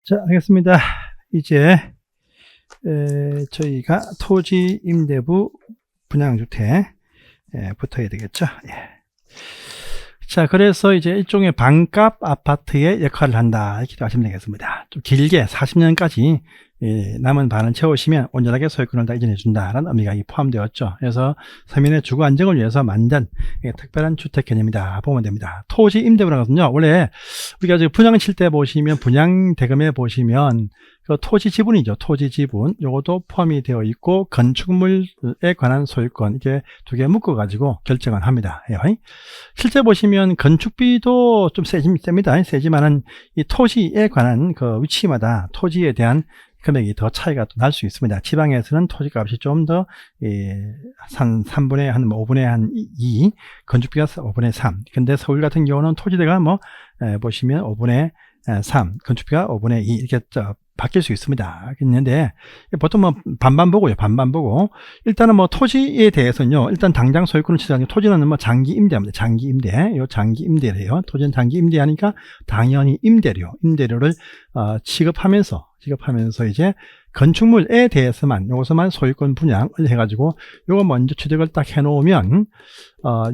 자, 알겠습니다. 이제 저희가 토지 임대부 분양주택 붙어야 되겠죠. 예. 자, 그래서 이제 일종의 반값 아파트의 역할을 한다 이렇게 하시면 되겠습니다. 좀 길게 40년까지 남은 반을 채우시면 온전하게 소유권을 다 이전해 준다라는 의미가 포함되었죠. 그래서 서민의 주거 안정을 위해서 만든 특별한 주택 개념이다 보면 됩니다. 토지 임대부라는 것은요, 원래 우리가 지금 분양을 칠 때 보시면 분양 대금에 보시면 그 토지 지분이죠. 토지 지분 요것도 포함이 되어 있고 건축물에 관한 소유권 이게 두 개 묶어 가지고 결정을 합니다. 실제 보시면 건축비도 좀 셉니다. 세지만은 이 토지에 관한 그 위치마다 토지에 대한 금액이 더 차이가 날 수 있습니다. 지방에서는 토지값이 좀 더 3분의 한 5분의 한 2, 건축비가 5분의 3. 근데 서울 같은 경우는 토지대가 보시면 5분의 3, 건축비가 5분의 2 이렇게 바뀔 수 있습니다. 있는데 보통 반반 보고요. 반반 보고 일단은 토지에 대해서는요. 일단 당장 소유권을 취득하는 토지는 장기 임대합니다. 장기 임대. 요 장기 임대래요. 토지는 장기 임대하니까 당연히 임대료를 지급하면서 이제 건축물에 대해서만 요것만 소유권 분양을 해가지고 요거 먼저 취득을 딱 해놓으면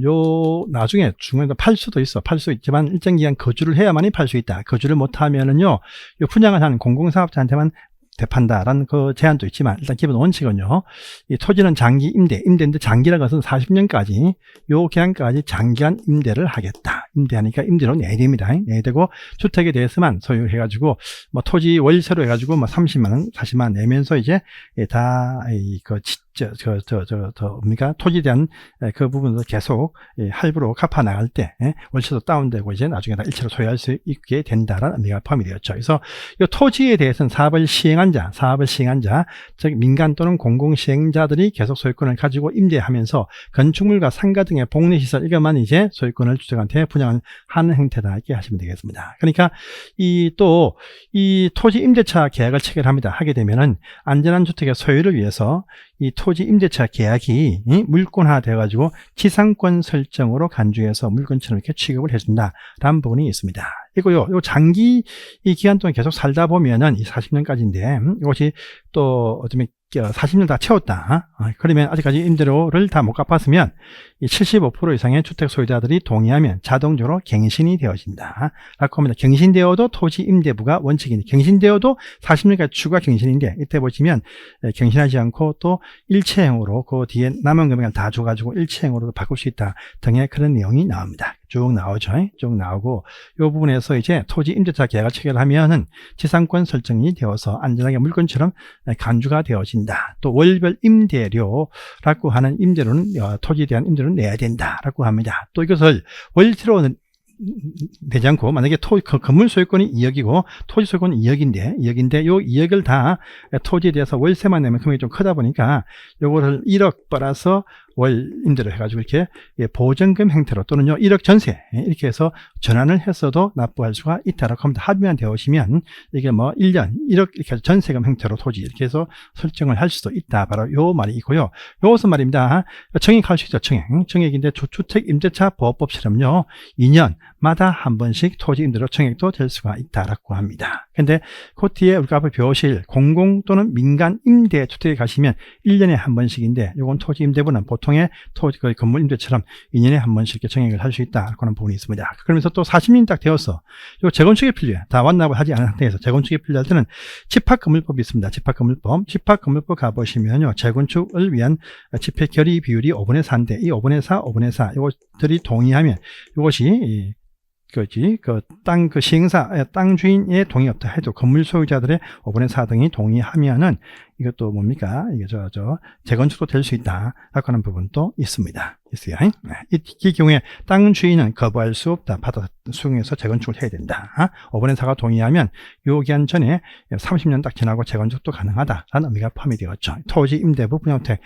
요 나중에 중간에 팔 수도 있지만 일정 기간 거주를 해야만이 팔 수 있다. 거주를 못하면은요 요 분양을 하는 공공사업자한테만 대판다라는 그 제한도 있지만 일단 기본 원칙은요, 이 토지는 장기 임대인데 장기라는 것은 40년까지 요 기간까지 장기간 임대를 하겠다. 임대하니까 임대료 내야 됩니다. 내야 되고 주택에 대해서만 소유해가지고 토지 월세로 해가지고 30만원, 40만원 내면서 이제 다 뭡니까? 토지에 대한 그 부분도 계속 할부로 갚아 나갈 때 월세도 다운되고 이제 나중에 다 일체로 소유할 수 있게 된다라는 의미가 포함이 되었죠. 그래서 이 토지에 대해서는 사업을 시행한 자, 즉 민간 또는 공공 시행자들이 계속 소유권을 가지고 임대하면서 건축물과 상가 등의 복리시설 이것만 이제 소유권을 주택한테 분양을 하는 형태다 이렇게 하시면 되겠습니다. 그러니까 이 토지 임대차 계약을 체결합니다. 하게 되면은 안전한 주택의 소유를 위해서 이 토지 임대차 계약이 물권화 되어가지고 지상권 설정으로 간주해서 물건처럼 이렇게 취급을 해준다라는 부분이 있습니다. 이거요, 요 장기 이 기간 동안 계속 살다 보면은 이 40년까지인데 이것이 또 어쩌면 40년 다 채웠다. 그러면 아직까지 임대료를 다 못 갚았으면 이 75% 이상의 주택 소유자들이 동의하면 자동적으로 갱신이 되어진다. 라고 합니다. 갱신되어도 토지 임대부가 원칙인데 갱신되어도 40년까지 추가 갱신인데 이때 보시면 갱신하지 않고 또 일체형으로 그 뒤에 남은 금액을 다 줘가지고 일체형으로도 바꿀 수 있다 등의 그런 내용이 나옵니다. 쭉 나오죠. 쭉 나오고 이 부분에서 이제 토지 임대차 계약을 체결하면은 지상권 설정이 되어서 안전하게 물건처럼 간주가 되어진다. 또 월별 임대료라고 하는 임대료는 토지에 대한 임대료는 내야 된다라고 합니다. 또 이것을 월세로 되지 않고 만약에 건물 소유권이 2억이고 토지 소유권이 2억인데 요 2억을 다 토지에 대해서 월세만 내면 금액이 좀 크다 보니까 요거를 1억 벌어서 월 임대료 해가지고 이렇게 보증금 형태로 또는요 1억 전세 이렇게 해서 전환을 했어도 납부할 수가 있다라고 합니다. 합의만 되어시면 이게 1년 1억 이렇게 전세금 형태로 토지 이렇게 해서 설정을 할 수도 있다. 바로 요 말이 있고요. 요것은 말입니다. 청약할 수 있죠. 청약인데 주택 임대차 보호법처럼요 2년마다 한 번씩 토지 임대료 청약도 될 수가 있다라고 합니다. 근데 그 뒤에 우리가 앞에 배우실 공공 또는 민간 임대 주택에 가시면 1년에 한 번씩인데 요건 토지 임대부는 보통의 토지 건물 임대처럼 2년에 한 번씩 이렇게 청약을 할 수 있다 그런 부분이 있습니다. 그러면서 또 40년이 딱 되어서 요 재건축에 필요해. 다 완납을 하지 않은 상태에서 재건축에 필요할 때는 집합건물법이 있습니다. 집합건물법 가보시면요 재건축을 위한 집회 결의 비율이 5분의 4인데 이 5분의 4, 5분의 4 이것들이 동의하면 이것이 땅 시행사, 땅 주인의 동의 없다 해도 건물 소유자들의 5분의 4 등이 동의하면은 이것도 뭡니까? 이게 재건축도 될 수 있다. 라고 하는 부분도 있습니다. 있어요. 이 경우에 땅 주인은 거부할 수 없다. 받아 수용해서 재건축을 해야 된다. 5분의 4가 동의하면 요 기한 전에 30년 딱 지나고 재건축도 가능하다라는 의미가 포함이 되었죠. 토지 임대부 분양주택.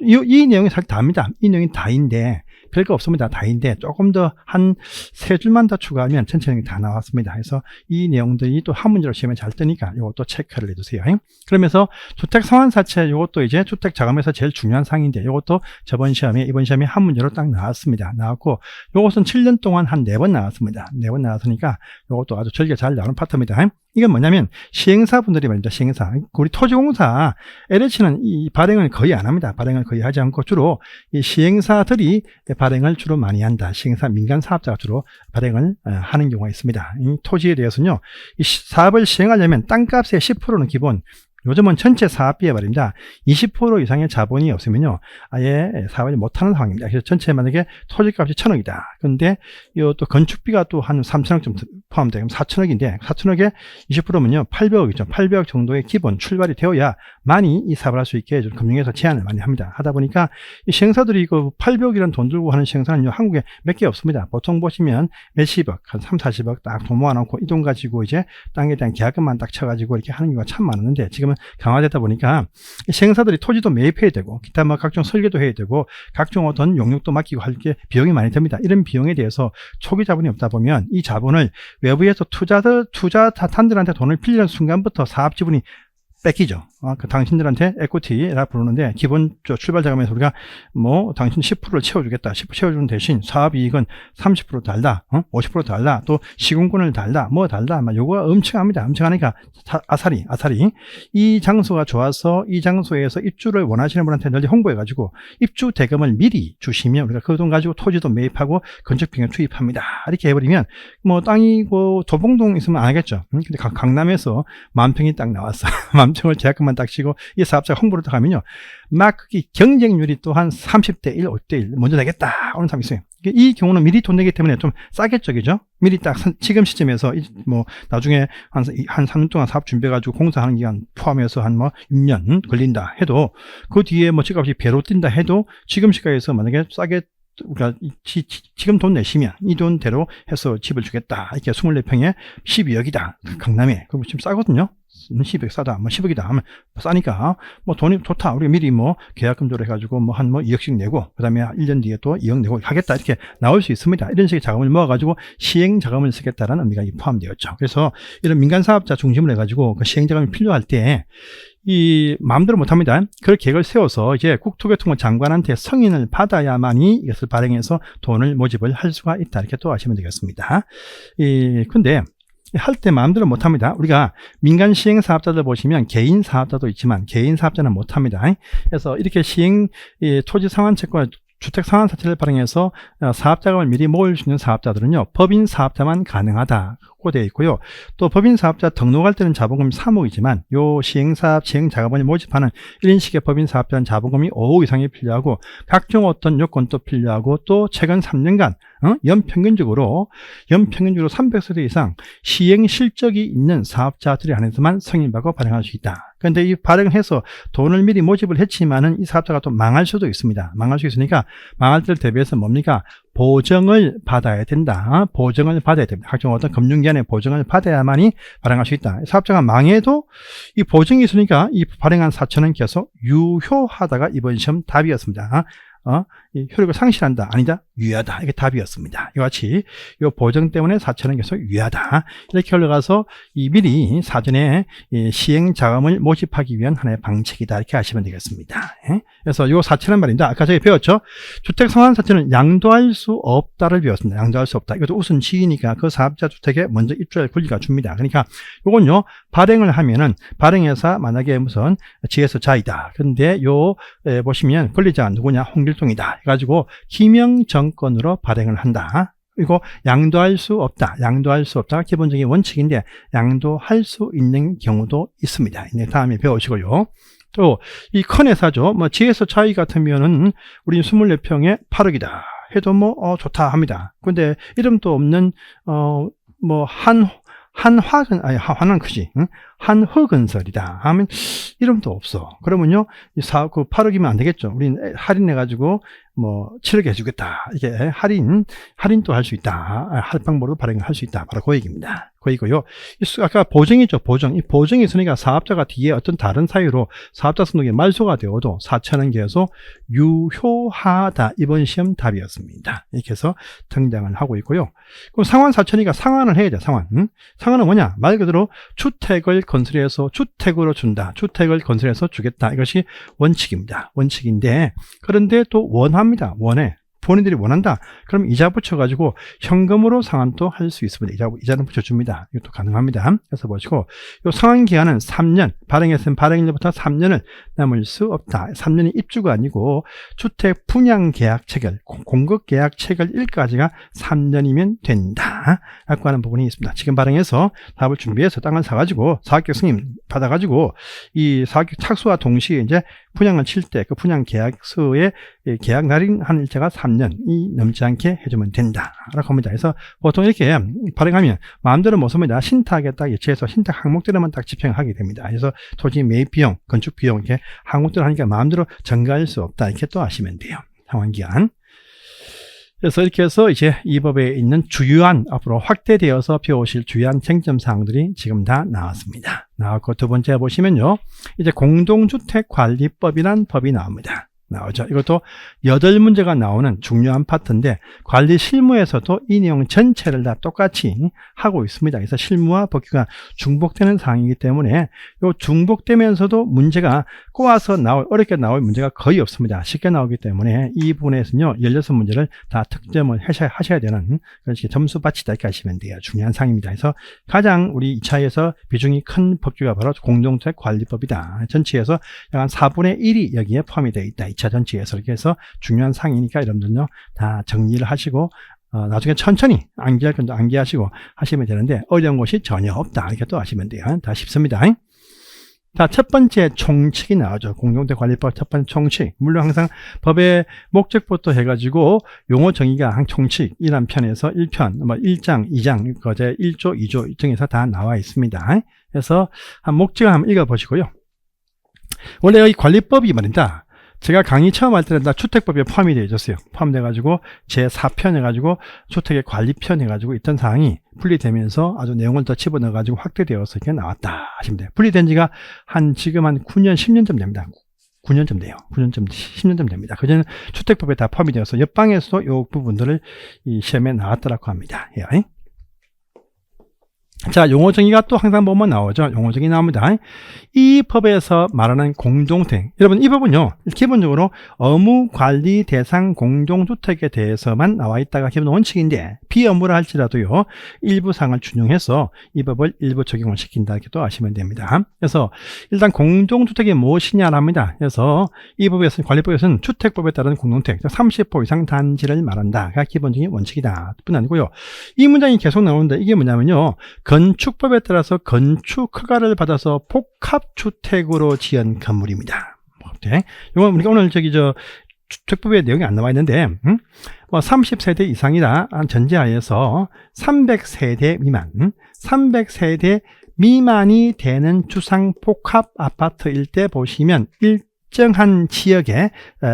이 내용이 사실 다입니다. 이 내용이 다인데 별거 없습니다. 다인데 조금 더 한 3줄만 더 추가하면 전체적인 다 나왔습니다. 그래서 이 내용들이 또 한 문제로 시험에 잘 뜨니까 이것도 체크를 해두세요. 그러면서 주택 상환 사채 이것도 이제 주택 자금에서 제일 중요한 상인데 이것도 이번 시험에 한 문제로 딱 나왔습니다. 나왔고 이것은 7년 동안 한 4번 나왔습니다. 4번 나왔으니까 이것도 아주 절개 잘 나오는 파트입니다. 이건 뭐냐면 시행사분들이 말입니다. 시행사. 우리 토지공사 LH는 이 발행을 거의 안 합니다. 발행을 거의 하지 않고 주로 이 시행사들이 발행을 주로 많이 한다. 시행사 민간 사업자가 주로 발행을 하는 경우가 있습니다. 이 토지에 대해서는요, 이 사업을 시행하려면 땅값의 10%는 기본, 요즘은 전체 사업비에 말입니다. 20% 이상의 자본이 없으면요, 아예 사업을 못하는 상황입니다. 그래서 전체 만약에 토지값이 1,000억이다. 그런데 이 또 건축비가 또 한 3,000억 좀 포함되면 4,000억인데 4,000억에 20%면요 800억이죠. 800억 정도의 기본 출발이 되어야 많이 이 사업을 할 수 있게 금융에서 제한을 많이 합니다. 하다 보니까 이 시행사들이 그 800억이라는 돈 들고 하는 시행사는요, 한국에 몇 개 없습니다. 보통 보시면 몇십억, 한 3, 40억 딱 돈 모아놓고 이 돈 가지고 이제 땅에 대한 계약금만 딱 쳐가지고 이렇게 하는 경우가 참 많았는데, 지금은 강화되다 보니까 시행사들이 토지도 매입해야 되고 기타 뭐 각종 설계도 해야 되고 각종 어떤 용역도 맡기고 할 게 비용이 많이 듭니다. 이런 비용에 대해서 초기 자본이 없다 보면 이 자본을 외부에서 투자단들한테 돈을 빌리는 순간부터 사업 지분이 뺏기죠. 그 당신들한테 에코티라 부르는데, 기본 출발 자금에서 우리가 뭐 당신 10%를 채워주겠다. 10% 채워주는 대신 사업 이익은 30% 달라, 50% 달라, 또 시공권을 달라, 뭐 달라, 막 요거가 엄청합니다. 엄청하니까 아사리. 이 장소가 좋아서 이 장소에서 입주를 원하시는 분한테 널리 홍보해가지고 입주 대금을 미리 주시면 우리가 그 돈 가지고 토지도 매입하고 건축비용 투입합니다. 이렇게 해버리면 뭐 땅이 뭐 도봉동 있으면 안 하겠죠. 근데 강남에서 만평이 딱 나왔어. 만평을 계약금만 딱 치고 이 사업자가 홍보를 딱 하면요, 막 경쟁률이 또 한 30대 1, 5대 1 먼저 내겠다 하는 사람이 있어요. 이 경우는 미리 돈 내기 때문에 좀 싸겠죠, 그죠? 미리 딱 지금 시점에서 뭐 나중에 한 3년 동안 사업 준비해가지고 공사하는 기간 포함해서 한 뭐 6년 걸린다 해도, 그 뒤에 뭐 집값이 배로 뛴다 해도 지금 시가에서 만약에 싸게 우리가 지금 돈 내시면 이 돈대로 해서 집을 주겠다. 이렇게 24평에 12억이다. 강남에. 그럼 지금 싸거든요. 12억 싸다. 뭐 10억이다 하면 싸니까 뭐 돈이 좋다. 우리가 미리 뭐 계약금 조례해가지고 뭐 한 뭐 2억씩 내고, 그 다음에 1년 뒤에 또 2억 내고 하겠다. 이렇게 나올 수 있습니다. 이런 식의 자금을 모아가지고 시행 자금을 쓰겠다라는 의미가 포함되었죠. 그래서 이런 민간 사업자 중심으로 해가지고 그 시행 자금이 필요할 때 이 마음대로 못합니다. 그 계획을 세워서 이제 국토교통부 장관한테 승인을 받아야만이 이것을 발행해서 돈을 모집을 할 수가 있다. 이렇게 또 아시면 되겠습니다. 근데 할 때 마음대로 못합니다. 우리가 민간 시행 사업자들 보시면 개인 사업자도 있지만 개인 사업자는 못합니다. 그래서 이렇게 토지 상환채권, 주택 상환사채를 발행해서 사업자금을 미리 모을 수 있는 사업자들은요, 법인 사업자만 가능하다. 되어 있고요. 또 법인 사업자 등록할 때는 자본금이 3억이지만 요 시행사업 시행 자금을 모집하는 이런 식의 법인 사업자는 자본금이 5억 이상이 필요하고 각종 어떤 요건도 필요하고, 또 최근 3년간 연평균적으로 300세대 이상 시행 실적이 있는 사업자들이 안에서만 승인받고 발행할 수 있다. 그런데 이 발행을 해서 돈을 미리 모집을 했지만은 이 사업자가 또 망할 수도 있습니다. 망할 수 있으니까 망할 때를 대비해서 뭡니까? 보증을 받아야 된다. 보증을 받아야 됩니다. 각종 어떤 금융기관의 보증을 받아야만이 발행할 수 있다. 사업자가 망해도 이 보증이 있으니까 이 발행한 4천은 계속 유효하다가 이번 시험 답이었습니다. 이 효력을 상실한다, 아니다, 유효하다. 이게 답이었습니다. 이와 같이 이 보정 때문에 4천은 계속 유효하다. 이렇게 흘러가서 이 미리 사전에 시행 자금을 모집하기 위한 하나의 방책이다. 이렇게 아시면 되겠습니다. 그래서 이 4천은 말입니다. 아까 저희 배웠죠? 주택 상환 4천은 양도할 수 없다를 배웠습니다. 양도할 수 없다. 이것도 우선 지위니까 그 사업자 주택에 먼저 입주할 권리가 줍니다. 그러니까 이건요, 발행을 하면은 발행회사 만약에 무슨 GS자이다. 근데 보시면 권리자가 누구냐? 홍길동이다. 해가지고 기명정권으로 발행을 한다. 그리고 양도할 수 없다. 양도할 수 없다가 기본적인 원칙인데 양도할 수 있는 경우도 있습니다. 다음에 배우시고요. 또 이 큰 회사죠. 뭐 GS 차이 같으면은 우리 24평에 8억이다. 해도 뭐 좋다 합니다. 근데 이름도 없는 한화는 크지. 한화건설이다 하면 이름도 없어. 그러면요, 이 사업 그 8억이면 안 되겠죠. 우리는 할인해가지고 뭐 7억 해주겠다. 이게 할인도 할 수 있다. 할방법으로 발행을 할 수 있다. 바로 그 얘기입니다. 그이고요. 아까 보증이죠. 보증. 이 보증이 있으니까 사업자가 뒤에 어떤 다른 사유로 사업자 등록이 말소가 되어도 4천은 계속 유효하다. 이번 시험 답이었습니다. 이렇게 해서 등장을 하고 있고요. 그럼 상환 4천이니까 상환을 해야 돼. 상환은 뭐냐? 말 그대로 주택을 건설해서 주택으로 준다. 주택을 건설해서 주겠다. 이것이 원칙입니다. 원칙인데, 그런데 또 원합니다. 원해. 본인들이 원한다. 그럼 이자 붙여가지고 현금으로 상환도 할 수 있습니다. 이자는 붙여줍니다. 이것도 가능합니다. 그래서 보시고 이 상환 기간은 3년, 발행했으면 발행일부터 3년을 넘을 수 없다. 3년이 입주가 아니고 주택 분양 계약 체결, 공급 계약 체결일까지가 3년이면 된다. 라고 하는 부분이 있습니다. 지금 발행해서 사업을 준비해서 땅을 사가지고 사업계획 승인 받아가지고 이 사업계획 착수와 동시에 이제 분양을 칠 때 그 분양 계약서의 계약 날인 일자가 3년이 넘지 않게 해주면 된다라고 합니다. 그래서 보통 이렇게 발행하면 마음대로 못 씁니다. 신탁에 딱 예치해서 신탁 항목들만 딱 집행하게 됩니다. 그래서 토지 매입 비용, 건축 비용 이렇게 항목들을 하니까 마음대로 전가할 수 없다. 이렇게 또 아시면 돼요. 상환기간. 그래서 이렇게 해서 이제 이 법에 있는 주요한 앞으로 확대되어서 배우실 주요한 쟁점 사항들이 지금 다 나왔습니다. 나왔고 두 번째 보시면요. 이제 공동주택관리법이란 법이 나오죠. 이것도 8문제가 나오는 중요한 파트인데 관리 실무에서도 이 내용 전체를 다 똑같이 하고 있습니다. 그래서 실무와 법규가 중복되는 사항이기 때문에 이 중복되면서도 문제가 꼬아서 어렵게 나올 문제가 거의 없습니다. 쉽게 나오기 때문에 이 부분에서는요 16문제를 다 득점을 하셔야 되는 그런 식의 점수 받치다 이렇게 하시면 돼요. 중요한 사항입니다. 그래서 가장 우리 2차에서 비중이 큰 법규가 바로 공동주택관리법이다. 전체에서 약 한 4분의 1이 여기에 포함이 되어 있다. 2차 전체에서 이렇게 해서 중요한 사항이니까 여러분들요 다 정리를 하시고 나중에 천천히 암기할 건도 암기하시고 하시면 되는데 어려운 것이 전혀 없다. 이렇게 또 하시면 돼요. 다 쉽습니다. 자, 첫 번째 총칙이 나오죠. 공동주택관리법 첫 번째 총칙. 물론 항상 법의 목적부터 해가지고 용어 정의가 한 총칙 1편에서 1편, 1장, 2장, 거제 1조, 2조 등에서 다 나와 있습니다. 그래서 한 목적을 한번 읽어보시고요. 원래 이 관리법이 말입니다. 제가 강의 처음 할 때는 다 주택법에 포함이 되어 있었어요. 포함돼가지고 제4편 해가지고 주택의 관리편 해가지고 있던 사항이 분리되면서 아주 내용을 더 집어넣어가지고 확대되어서 이렇게 나왔다 하시면 돼요. 분리된 지가 지금 한 9년, 10년쯤 됩니다. 9년쯤 돼요. 9년쯤, 10년쯤 됩니다. 그전에는 주택법에 다 포함이 되어서 옆방에서도 이 부분들을 이 시험에 나왔더라고 합니다. 예. 자, 용어 정의가 또 항상 보면 나오죠. 용어 정의 나옵니다. 이 법에서 말하는 공동주택. 여러분, 이 법은요, 기본적으로 의무 관리 대상 공동주택에 대해서만 나와 있다가 기본 원칙인데, 비의무라 할지라도요, 일부 사항을 준용해서 이 법을 일부 적용을 시킨다. 이렇게 또 아시면 됩니다. 그래서, 일단 공동주택이 무엇이냐를 합니다. 그래서 이 법에서는, 관리법에서는 주택법에 따른 공동주택, 30호 이상 단지를 말한다가 기본적인 원칙이다. 뿐 아니고요. 이 문장이 계속 나오는데, 이게 뭐냐면요, 건축법에 따라서 건축 허가를 받아서 복합주택으로 지은 건물입니다. 이건 우리가 오늘 주택법에 내용이 안 나와 있는데, 30세대 이상이라 전제하에서 300세대 미만, 300세대 미만이 되는 주상 복합 아파트일 때 보시면 일정한 지역의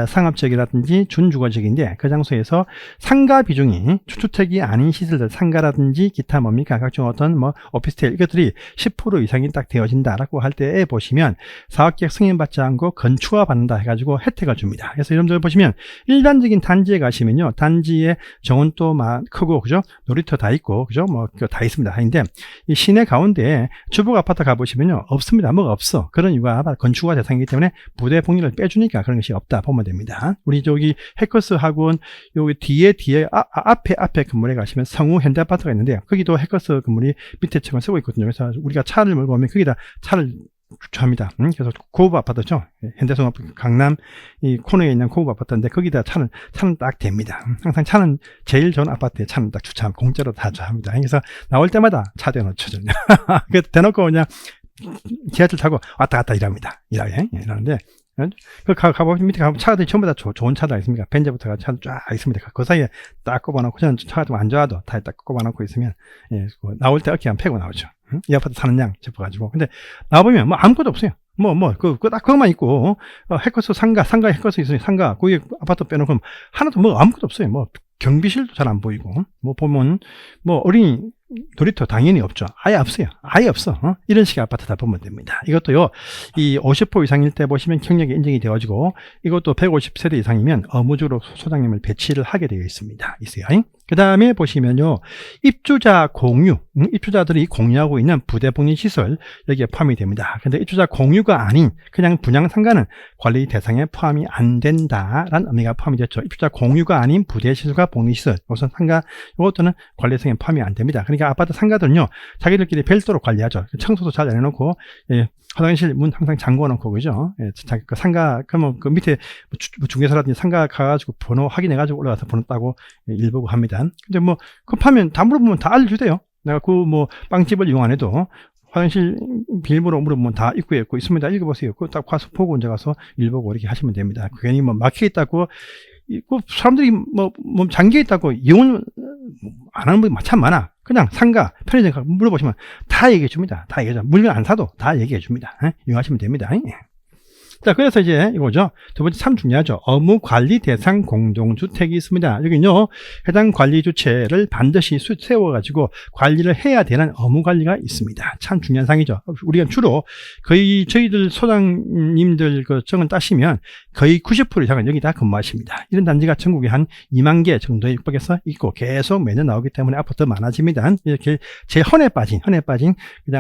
상업지역이라든지 준주거지역인데 그 장소에서 상가 비중이 주택이 아닌 시설들 상가라든지 기타 뭡니까 각종 어떤 오피스텔 이것들이 10% 이상이 딱 되어진다라고 할 때에 보시면 사업계획 승인받지 않고 건축허가 받는다 해가지고 혜택을 줍니다. 그래서 여러분들 보시면 일반적인 단지에 가시면요 단지에 정원도 크고 그죠 놀이터 다 있고 그죠 다 있습니다. 근데 이 시내 가운데 주택 아파트 가보시면요 없습니다. 뭐가 없어. 그런 이유가 건축허가 대상이기 때문에 부대 폭리를 빼주니까 그런 것이 없다 보면 됩니다. 우리 저기 해커스 학원 여기 뒤에 앞에 건물에 가시면 성우 현대아파트가 있는데요. 거기도 해커스 건물이 밑에 층을 쓰고 있거든요. 그래서 우리가 차를 몰고 오면 거기다 차를 주차합니다. 그래서 고급 아파트죠. 현대성업 강남 이 코너에 있는 고급 아파트인데 거기다 차는 딱 됩니다. 항상 차는 제일 좋은 아파트에 차는 딱 주차하면 공짜로 다 주차합니다. 그래서 나올 때마다 차 대놓죠. 그 대놓고 그냥 지하철 타고 왔다 갔다 일합니다. 이러는데 그 가보면 밑에 가보면 차들이 전부 다 좋은 차들 있습니까? 벤츠부터가 차들 쫙 있습니다. 그 사이에 딱 꼽아놓고 저는 차가 좀 안 좋아도 다 딱 꼽아놓고 있으면 나올 때 어깨 한 패고 나오죠. 이 아파트 사는 양 싶어가지고 근데 나와보면 아무것도 없어요. 딱 그것만 있고 해커스 상가 해커스 있으니 상가 거기 아파트 빼놓고 하나도 아무것도 없어요. 경비실도 잘 안 보이고 보면 어린이 놀이터 당연히 없죠. 아예 없어요. 아예 없어. 이런 식의 아파트다 보면 됩니다. 이것도요, 이 50호 이상일 때 보시면 경력이 인정이 되어지고, 이것도 150세대 이상이면 의무적으로 소장님을 배치를 하게 되어 있습니다. 있어요. 그 다음에 보시면요, 입주자 공유, 입주자들이 공유하고 있는 부대복리시설 여기에 포함이 됩니다. 근데 입주자 공유가 아닌 그냥 분양상가는 관리 대상에 포함이 안 된다라는 의미가 포함이 됐죠. 입주자 공유가 아닌 부대시설과 복리시설, 우선 상가, 이것들은 관리 대상에 포함이 안 됩니다. 그러니까 아파트 상가들은요, 자기들끼리 별도로 관리하죠. 청소도 잘 안 해놓고, 화장실 문 항상 잠궈 놓고, 그죠? 그 상가, 그러면 그 밑에 중개사라든지 상가 가가지고 번호 확인해가지고 올라가서 번호 따고 일 보고 합니다. 근데 뭐, 급하면 다 물어보면 다 알려주대요. 내가 그 뭐, 빵집을 이용 안 해도 화장실 비밀번호 물어보면 다 입구에 있고, 있습니다. 읽어보세요. 그거 딱 가서 보고 언제 가서 일 보고 이렇게 하시면 됩니다. 괜히 뭐 막혀 있다고, 사람들이 뭐 잠겨 있다고 이용을 안 하는 분이 참 많아. 그냥 상가, 편의점 가서 물어보시면 다 얘기해 줍니다. 다 얘기해 줘. 물건 안 사도 다 얘기해 줍니다. 이용하시면 됩니다. 자, 그래서 이제 이거죠. 두 번째 참 중요하죠. 의무 관리 대상 공동주택이 있습니다. 여기는요, 해당 관리 주체를 반드시 세워가지고 관리를 해야 되는 의무 관리가 있습니다. 참 중요한 사항이죠. 우리가 주로 거의 저희들 소장님들 그 정을 따시면 거의 90% 이상은 여기다 근무하십니다. 이런 단지가 전국에 한 2만 개 정도에 육박해서 있고 계속 매년 나오기 때문에 앞으로 더 많아집니다. 이렇게 제 헌에 빠진 그냥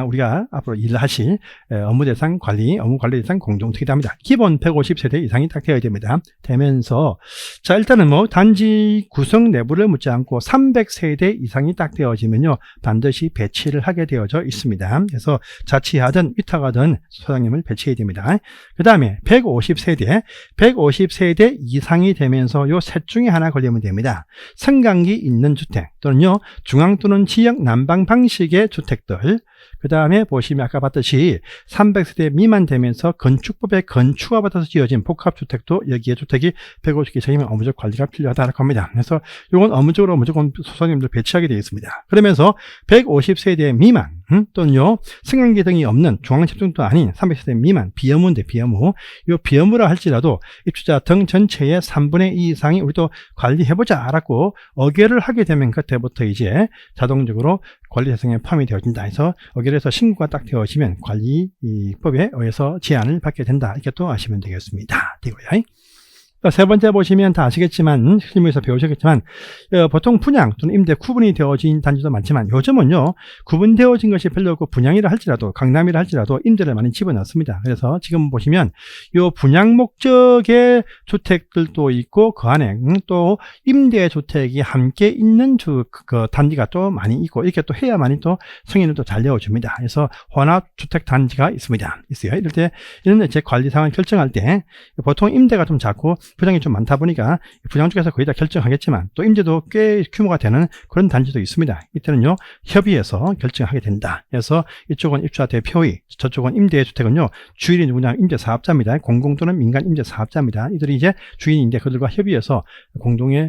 우리가 앞으로 일을 하실 의무 관리 대상 공동주택이다 합니다. 기본 150세대 이상이 딱 되어야 됩니다. 되면서, 자, 일단은 뭐, 단지 구성 내부를 묻지 않고 300세대 이상이 딱 되어지면요, 반드시 배치를 하게 되어져 있습니다. 그래서 자치하든 위탁하든 소장님을 배치해야 됩니다. 그 다음에 150세대 이상이 되면서 요 셋 중에 하나 걸리면 됩니다. 승강기 있는 주택 또는요, 중앙 또는 지역 난방 방식의 주택들. 그 다음에 보시면 아까 봤듯이 300세대 미만 되면서 건축법에 건축과 받아서 지어진 복합주택도 여기에 주택이 150개 이상이면 업무적 관리가 필요하다고 합니다. 그래서 이건 업무적으로 무조건 소장님들 배치하게 되어 있습니다. 그러면서 150세대 미만 또는요 승강기 등이 없는 중앙집중도 아닌 300세대 미만 비의무인데 비의무, 이 비의무라 할지라도 입주자 등 전체의 3분의 2 이상이 우리도 관리해보자 라고 의결을 하게 되면 그때부터 이제 자동적으로 관리 대상에 포함이 되어진다 해서 의결을 해서 신고가 딱 되어지면 관리법에 의해서 제한을 받게 된다. 이렇게 또 아시면 되겠습니다. 되고요. 세 번째 보시면 다 아시겠지만 실무에서 배우셨겠지만 보통 분양 또는 임대 구분이 되어진 단지도 많지만 요즘은요 구분되어진 것이 별로 없고 분양이라 할지라도 강남이라 할지라도 임대를 많이 집어넣습니다. 그래서 지금 보시면 요 분양 목적의 주택들도 있고 그 안에 또 임대 주택이 함께 있는 그 단지가 또 많이 있고 이렇게 또 해야만이 또 승인을 또 잘 내어줍니다. 그래서 혼합 주택 단지가 있어요. 이럴 때 이런 제 관리 상황을 결정할 때 보통 임대가 좀 작고 분양이 좀 많다 보니까 분양 쪽에서 거의 다 결정하겠지만 또 임대도 꽤 규모가 되는 그런 단지도 있습니다. 이때는요 협의해서 결정하게 된다. 그래서 이쪽은 입주자 대표의, 저쪽은 임대주택은요 주인이 누구냐 임대사업자입니다. 공공 또는 민간 임대사업자입니다. 이들이 이제 주인인데 그들과 협의해서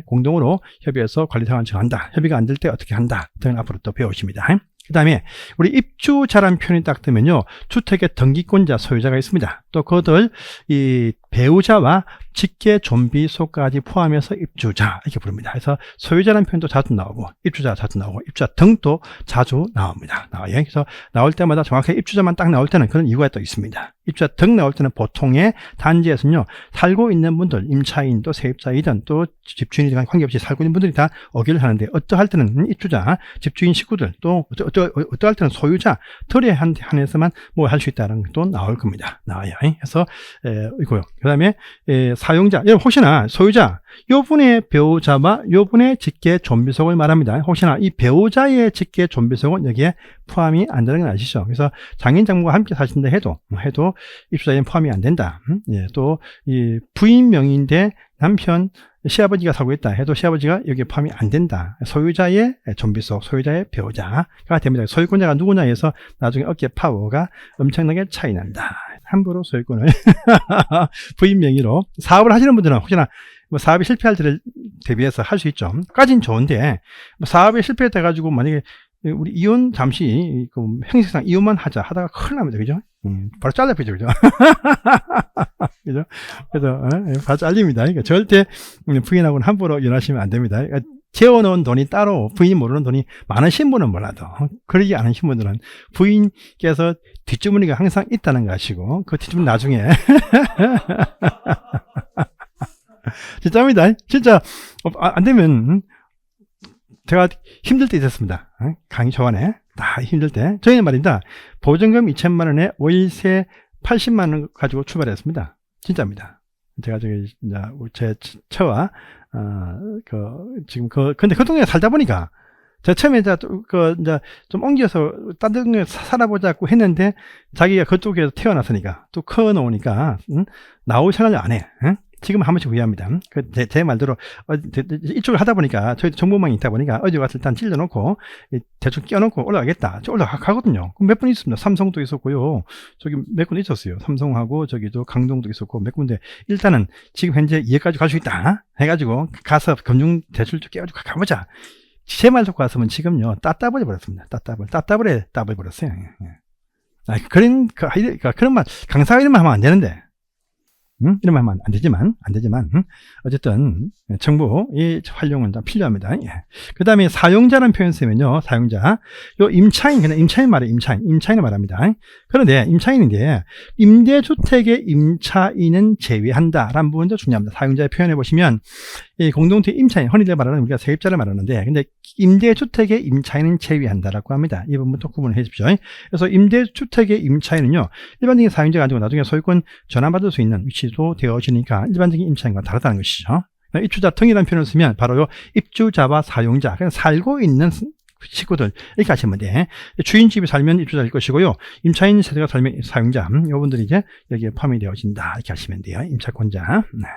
공동으로 협의해서 관리 상황을 정한다. 협의가 안 될 때 어떻게 한다 등을 앞으로 또 배우십니다. 그 다음에 우리 입주자라는 표현이 딱 뜨면요 주택의 등기권자 소유자가 있습니다. 또 그들 이 배우자와 직계 좀비소까지 포함해서 입주자 이렇게 부릅니다. 그래서 소유자라는 표현도 자주 나오고 입주자 자주 나오고 입주자 등도 자주 나옵니다. 그래서 나올 때마다 정확하게 입주자만 딱 나올 때는 그런 이유가 또 있습니다. 입주자 등 나올 때는 보통의 단지에서는요 살고 있는 분들 임차인 또 세입자이든 또 집주인이든 관계없이 살고 있는 분들이 다 의결을 하는데 어떠할 때는 입주자 집주인 식구들 또 어떠할 때는 소유자 들에 한해서만 뭐 할 수 있다는 것도 나올 겁니다. 나와요. 그래서 이거요. 그 다음에 사용자, 여러분 혹시나 소유자, 요분의 배우자와 요분의 직계 좀비속을 말합니다. 혹시나 이 배우자의 직계 좀비속은 여기에 포함이 안 되는 건 아시죠? 그래서 장인 장모가 함께 사신다 해도 입주자에는 포함이 안 된다. 또 이 부인 명의인데 남편 시아버지가 살고 있다 해도 시아버지가 여기에 포함이 안 된다. 소유자의 좀비속, 소유자의 배우자가 됩니다. 소유권자가 누구냐 해서 나중에 어깨 파워가 엄청나게 차이 난다. 함부로 소유권을 부인 명의로 사업을 하시는 분들은 혹시나 뭐 사업이 실패할 때를 대비해서 할 수 있죠. 까진 좋은데 뭐 사업이 실패돼 가지고 만약에 우리 이혼 잠시 그 형식상 이혼만 하다가 큰일 납니다. 그죠? 바로 잘라버리죠. 그죠? 그죠? 그래서 바로 잘립니다. 그러니까 절대 부인하고는 함부로 이혼하시면 안 됩니다. 그러니까 재워놓은 돈이 따로 부인이 모르는 돈이 많으신 분은 몰라도 그러지 않으신 분들은 부인께서 뒷주머니가 항상 있다는 거 아시고 그 뒷주머니 나중에 진짜입니다. 진짜 안 되면 제가 힘들 때 있었습니다. 강의 초반에 다 힘들 때 저희는 말입니다. 보증금 2천만 원에 월세 80만 원 가지고 출발했습니다. 진짜입니다. 제가 저기 제 처와 지금 근데 그 동네에 살다 보니까 제가 처음에 이제 좀 옮겨서 딴 동네에 살아보자고 했는데 자기가 그쪽에서 태어났으니까 또 커 놓으니까 나올 생각을 안 해. 지금 한 번씩 후회합니다. 제 말대로 이쪽을 하다 보니까 저희 정보망이 있다 보니까 어디 가서 일단 찔러놓고 대충 끼워놓고 올라가겠다. 올라가거든요. 몇 분 있습니다. 삼성도 있었고요. 저기 몇 군 있었어요. 삼성하고 저기도 강동도 있었고 몇 군데 일단은 지금 현재 이해까지 갈 수 있다 해가지고 가서 금융 대출 좀 깨가지고 가보자. 제 말 듣고 왔으면 지금요 따따블 버렸습니다. 따따블에 따블 버렸어요. 그런 말 강사가 이런 말 하면 안 되는데. 이런 말 하면 안 되지만, 어쨌든, 정보의 활용은 좀 필요합니다. 예. 그 다음에 사용자라는 표현 쓰면요, 사용자. 요 임차인, 그냥 임차인 말이에요, 임차인을 말합니다. 그런데, 임차인인데, 임대주택의 임차인은 제외한다. 라는 부분도 중요합니다. 사용자의 표현해 보시면, 이 공동체 임차인, 흔히들 말하는 우리가 세입자를 말하는데, 근데 임대주택의 임차인은 제외한다라고 합니다. 이 부분 또 구분을 해 주십시오. 그래서 임대주택의 임차인은요, 일반적인 사용자가 아니고 나중에 소유권 전환받을 수 있는 위치도 되어지니까 일반적인 임차인과 다르다는 것이죠. 입주자 등이라는 표현을 쓰면 바로 입주자와 사용자, 그냥 살고 있는 식구들 이렇게 하시면 돼. 주인집이 살면 입주자일 것이고요. 임차인 세대가 살면 사용자, 이분들이 이제 여기에 포함이 되어진다 이렇게 하시면 돼요. 임차권자. 네.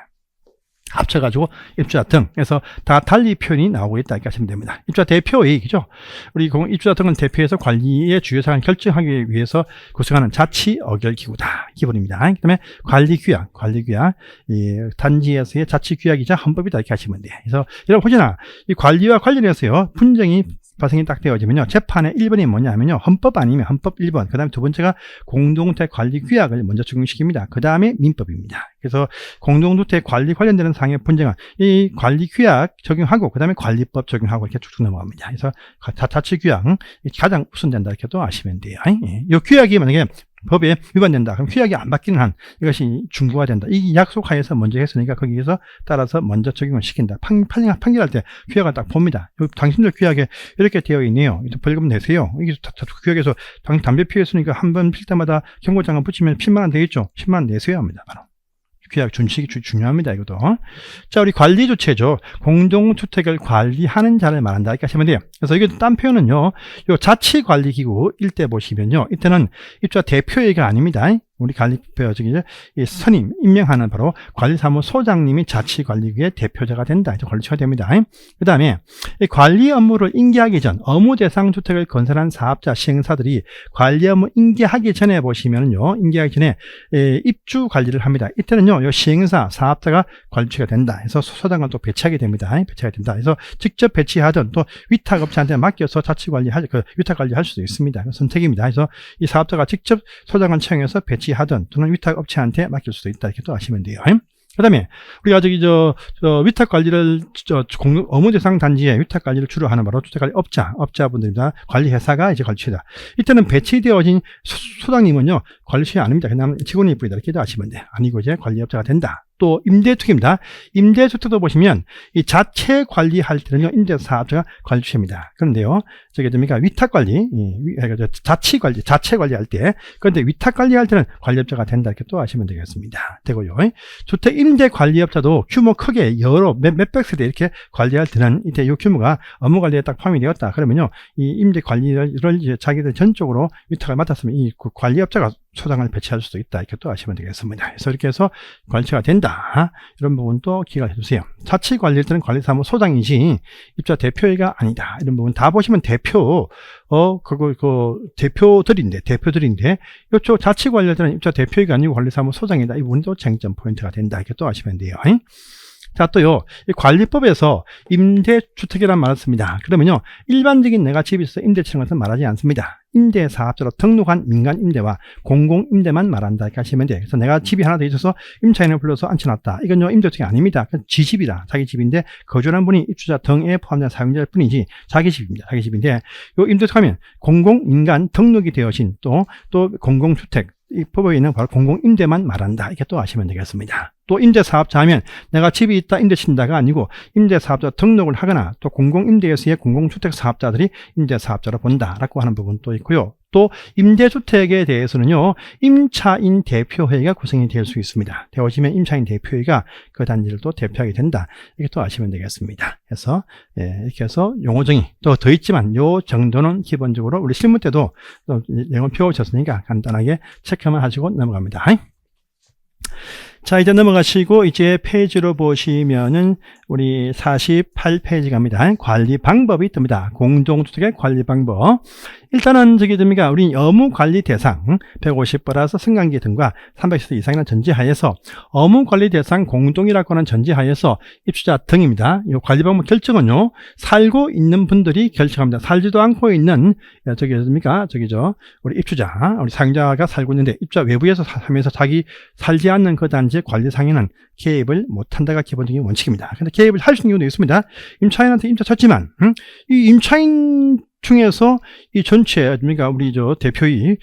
합쳐가지고 입주자 등 해서 다 달리 표현이 나오고 있다 이렇게 하시면 됩니다. 입주자 대표이익이죠. 우리 입주자 등은 대표에서 관리의 주요사항을 결정하기 위해서 구성하는 자치 어결기구다 기본입니다. 그 다음에 관리규약 이 단지에서의 자치규약이자 헌법이다 이렇게 하시면 돼요. 그래서 여러분 보시나 이 관리와 관련해서요 분쟁이 발생이 딱 되어지면요 재판의 1번이 뭐냐면요 헌법 아니면 헌법 1번 그 다음에 두 번째가 공동주택 관리 규약을 먼저 적용시킵니다. 그 다음에 민법입니다. 그래서 공동주택 관리 관련되는 사항의 분쟁은 이 관리 규약 적용하고 그 다음에 관리법 적용하고 이렇게 쭉쭉 넘어갑니다. 그래서 자치 규약 가장 우선된다 이렇게 또 아시면 돼요. 이 규약이 만약에 법에 위반된다. 그럼 규약이 안 바뀌는 한 이것이 중부화된다. 이 약속하에서 먼저 했으니까 거기에서 따라서 먼저 적용을 시킨다. 판결할 때 규약을 딱 봅니다. 당신들 규약에 이렇게 되어 있네요. 벌금 내세요. 이게 규약에서 담배 피웠으니까 한 번 필 때마다 경고장을 붙이면 10만 원 되겠죠. 10만 원 내세요 합니다. 바로. 규약 준칙이 중요합니다. 이것도. 자, 우리 관리 주체죠. 공동주택을 관리하는 자를 말한다. 이렇게 하시면 돼요. 그래서 이게 딴 표현은요. 요 자치관리기구 일대 보시면요. 이때는 입주자 대표회의가 아닙니다. 우리 관리표 이 선임 임명하는 바로 관리사무소장님이 자치관리구의 대표자가 된다. 이제 관리처가 됩니다. 그 다음에 이 관리 업무를 인계하기 전 업무 대상 주택을 건설한 사업자 시행사들이 관리 업무 인계하기 전에 보시면요, 인계하기 전에 입주 관리를 합니다. 이때는요, 이 시행사 사업자가 관리처가 된다. 그래서 소장을 또 배치하게 됩니다. 배치가 된다. 그래서 직접 배치하든 또 위탁업체한테 맡겨서 자치관리할 위탁 관리할 수도 있습니다. 선택입니다. 그래서 이 사업자가 직접 소장을 채용해서 배치하든 또는 위탁업체한테 맡길 수도 있다. 이렇게 또 아시면 돼요. 그 다음에 우리가 위탁 관리를 업무 대상 단지에 위탁 관리를 주로 하는 바로 주택관리 업자분들입니다. 관리회사가 이제 관리처다. 이때는 배치되어진 소장님은요 관리처이 아닙니다. 그냥 직원일 뿐이다. 이렇게 아시면 돼요. 아니고 이제 관리업자가 된다. 또 임대주택입니다. 임대주택도 보시면 이 자체 관리할 때는요 임대사업자가 관리주체입니다. 그런데요 저게 됩니까 위탁 관리, 자체 관리할 때, 그런데 위탁 관리할 때는 관리업자가 된다 이렇게 또 아시면 되겠습니다. 되고요. 주택 임대 관리업자도 규모 크게 여러 몇백 세대 이렇게 관리할 때는 이때 이 규모가 업무 관리에 딱 포함이 되었다. 그러면요 이 임대 관리를 이제 자기들 전적으로 위탁을 맡았으면 이 관리업자가 소장을 배치할 수도 있다. 이렇게 또 아시면 되겠습니다. 그래서 이렇게 해서 관리처가 된다. 이런 부분도 기억해 주세요. 자치 관리일 때는 관리사무 소장이지 입주자 대표회가 아니다. 이런 부분 다 보시면 대표들인데 이쪽 자치 관리일 때는 입주자 대표회가 아니고 관리사무 소장이다. 이 부분도 쟁점 포인트가 된다. 이렇게 또 아시면 돼요. 자, 또요, 이 관리법에서 임대주택이라는 말을 씁니다. 그러면요, 일반적인 내가 집이 있어서 임대치는 것은 말하지 않습니다. 임대사업자로 등록한 민간임대와 공공임대만 말한다. 이렇게 하시면 돼요. 그래서 내가 집이 하나 더 있어서 임차인을 불러서 앉혀놨다. 이건요, 임대주택이 아닙니다. 지 집이다. 자기 집인데, 거주하는 분이 입주자 등에 포함된 사용자일 뿐이지, 자기 집입니다. 자기 집인데, 요 임대주택 하면 공공민간 등록이 되어진 또 공공주택, 이 법에 있는 바로 공공임대만 말한다. 이렇게 또 아시면 되겠습니다. 또 임대사업자 하면 내가 집이 있다 임대친다가 아니고 임대사업자 등록을 하거나 또 공공임대에서의 공공주택사업자들이 임대사업자로 본다라고 하는 부분도 있고요. 또 임대주택에 대해서는요, 임차인 대표회의가 구성이 될 수 있습니다. 되어지면 임차인 대표회의가 그 단지를 또 대표하게 된다. 이렇게 또 아시면 되겠습니다. 그래서 이렇게 해서 용어정의 또 더 있지만 요 정도는 기본적으로 우리 실무 때도 또 내용 배우셨으니까 간단하게 체크만 하시고 넘어갑니다. 자, 이제 넘어가시고 이제 페이지로 보시면은 우리 48페이지 갑니다. 관리 방법이 뜹니다. 공동주택의 관리 방법. 일단은 저기 됩니까? 우리 업무관리 대상 150% 승강기 등과 300세대 이상이라는 전제하에서 업무관리 대상 공동이라고 하는 전제하에서 입주자 등입니다. 이 관리 방법 결정은요, 살고 있는 분들이 결정합니다. 살지도 않고 있는 저기 됩니까? 우리 입주자, 우리 사용자가 살고 있는데 입주자 외부에서 하면서 자기 살지 않는 그 단지의 관리 상에는 개입을 못한다가 기본적인 원칙입니다. 근데 개입을 할 수 있는 경우도 있습니다. 임차인한테 임차 쳤지만 이 임차인 중에서 이 전체 그러니까 우리 대표의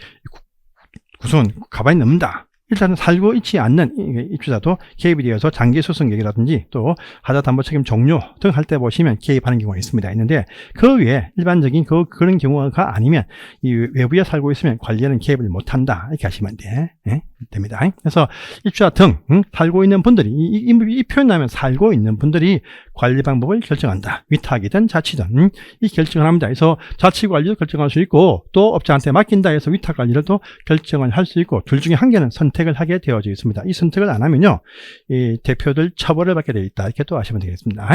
구성은 가만히 넘는다. 일단은 살고 있지 않는 입주자도 개입이 되어서 장기소송객이라든지 또 하자담보 책임 종료 등 할 때 보시면 개입하는 경우가 있는데 그 외에 일반적인 그런 경우가 아니면 이 외부에 살고 있으면 관리에는 개입을 못한다 이렇게 하시면 됩니다. 그래서 입주자 등 살고 있는 분들이 이 표현 나면 살고 있는 분들이 관리 방법을 결정한다. 위탁이든 자치든 이 결정을 합니다. 그래서 자치 관리도 결정할 수 있고 또 업자한테 맡긴다 해서 위탁 관리를 또 결정을 할 수 있고 둘 중에 한 개는 선택을 하게 되어져 있습니다. 이 선택을 안 하면요, 이 대표들 처벌을 받게 되어 있다. 이렇게 또 아시면 되겠습니다.